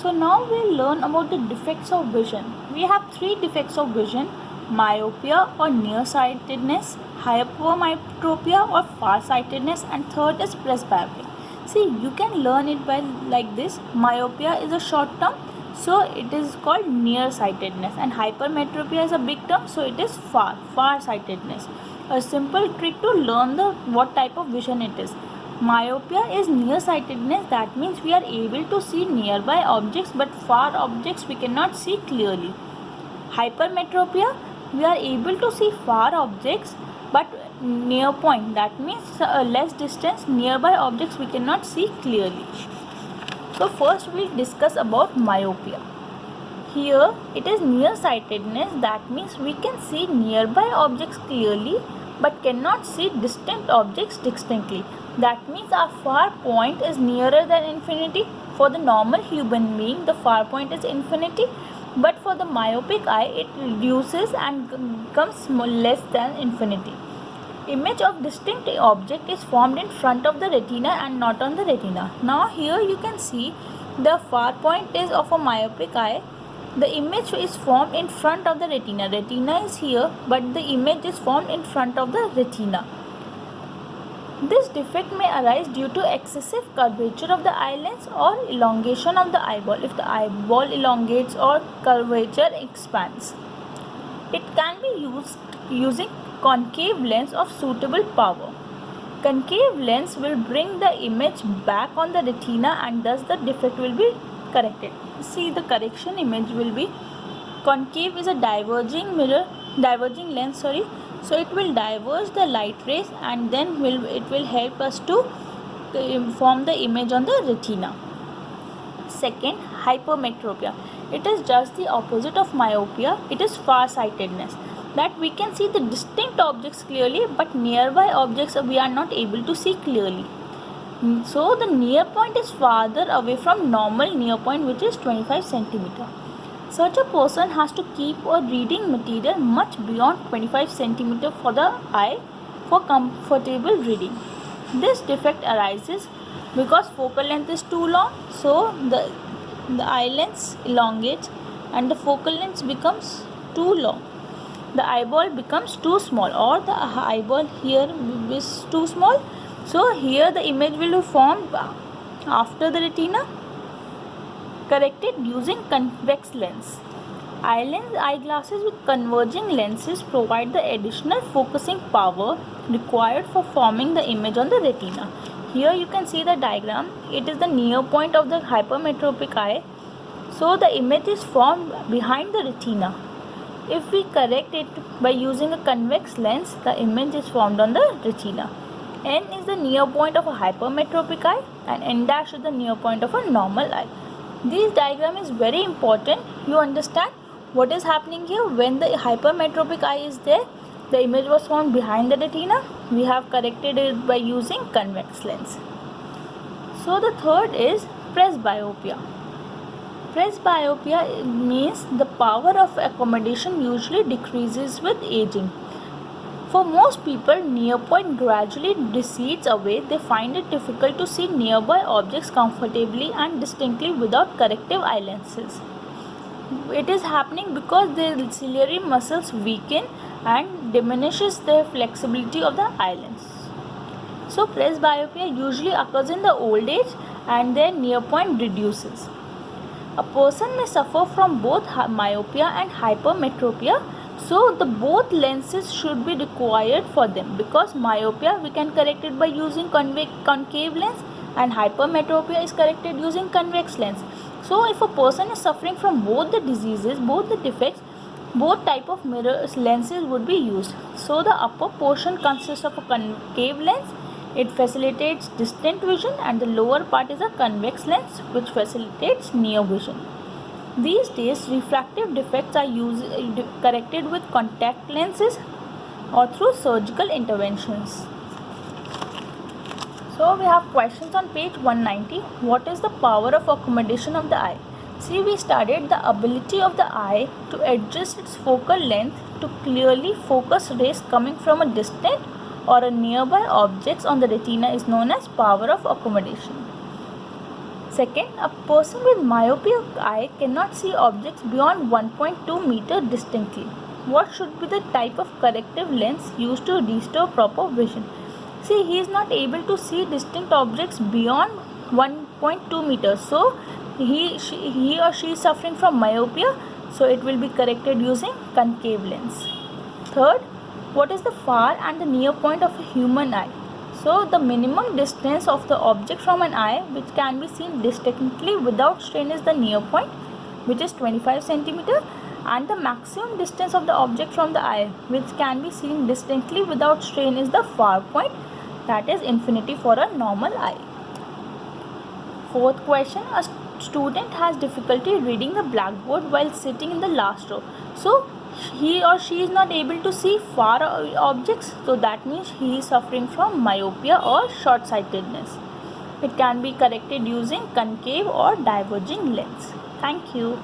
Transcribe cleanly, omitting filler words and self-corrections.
So now we'll learn about the defects of vision. We have three defects of vision: myopia or nearsightedness, hypermetropia or farsightedness, and third is presbyopia. See, you can learn it by like this. Myopia is a short term, so it is called nearsightedness, and hypermetropia is a big term, so it is farsightedness. A simple trick to learn the what type of vision it is. Myopia is nearsightedness, that means we are able to see nearby objects but far objects we cannot see clearly. Hypermetropia, we are able to see far objects but near point, that means less distance, nearby objects we cannot see clearly. So first we will discuss about myopia. Here it is nearsightedness, that means we can see nearby objects clearly but cannot see distant objects distinctly. That means our far point is nearer than infinity. For the normal human being, the far point is infinity, but for the myopic eye, it reduces and becomes less than infinity. Image of distinct object is formed in front of the retina and not on the retina. Now here you can see the far point is of a myopic eye. The image is formed in front of the retina. Retina is here, but the image is formed in front of the retina. This defect may arise due to excessive curvature of the eye lens or elongation of the eyeball. If the eyeball elongates or curvature expands, it can be used using concave lens of suitable power. Concave lens will bring the image back on the retina and thus the defect will be corrected. See, the correction image will be concave is a diverging lens, so it will diverge the light rays and then it will help us to form the image on the retina. Second, hypermetropia. It is just the opposite of myopia. It is farsightedness, that we can see the distinct objects clearly but nearby objects we are not able to see clearly. So the near point is farther away from normal near point, which is 25 centimeter. Such a person has to keep a reading material much beyond 25 centimeter for the eye for comfortable reading. This defect arises because focal length is too long, so the eye lens elongates and the focal length becomes too long. The eyeball becomes too small, or the eyeball here is too small. So here the image will be formed after the retina, corrected using convex lens. Eyeglasses with converging lenses provide the additional focusing power required for forming the image on the retina. Here you can see the diagram. It is the near point of the hypermetropic eye. So the image is formed behind the retina. If we correct it by using a convex lens, the image is formed on the retina. N is the near point of a hypermetropic eye and N dash is the near point of a normal eye. This diagram is very important. You understand what is happening here. When the hypermetropic eye is there, the image was formed behind the retina. We have corrected it by using convex lens. So the third is presbyopia. Presbyopia means the power of accommodation usually decreases with aging. For most people, near point gradually recedes away. They find it difficult to see nearby objects comfortably and distinctly without corrective eye lenses. It is happening because the ciliary muscles weaken and diminishes the flexibility of the eye lens. So presbyopia usually occurs in the old age and their near point reduces. A person may suffer from both myopia and hypermetropia, so the both lenses should be required for them, because myopia we can correct it by using concave lens and hypermetropia is corrected using convex lens. So if a person is suffering from both the diseases, both the defects, both type of mirror lenses would be used. So the upper portion consists of a concave lens. It facilitates distant vision, and the lower part is a convex lens which facilitates near vision. These days, refractive defects are corrected with contact lenses or through surgical interventions. So we have questions on page 190. What is the power of accommodation of the eye? See, we studied the ability of the eye to adjust its focal length to clearly focus rays coming from a distant or a nearby objects on the retina is known as power of accommodation. Second, a person with myopic eye cannot see objects beyond 1.2 meter distinctly. What should be the type of corrective lens used to restore proper vision? See, he is not able to see distinct objects beyond 1.2 meters. So, he or she is suffering from myopia. So, it will be corrected using concave lens. Third, what is the far and the near point of a human eye? So, the minimum distance of the object from an eye which can be seen distinctly without strain is the near point, which is 25 centimeter, and the maximum distance of the object from the eye which can be seen distinctly without strain is the far point, that is infinity for a normal eye. Fourth question, a student has difficulty reading the blackboard while sitting in the last row. So, he or she is not able to see far objects, so that means he is suffering from myopia or short-sightedness. It can be corrected using concave or diverging lens. Thank you.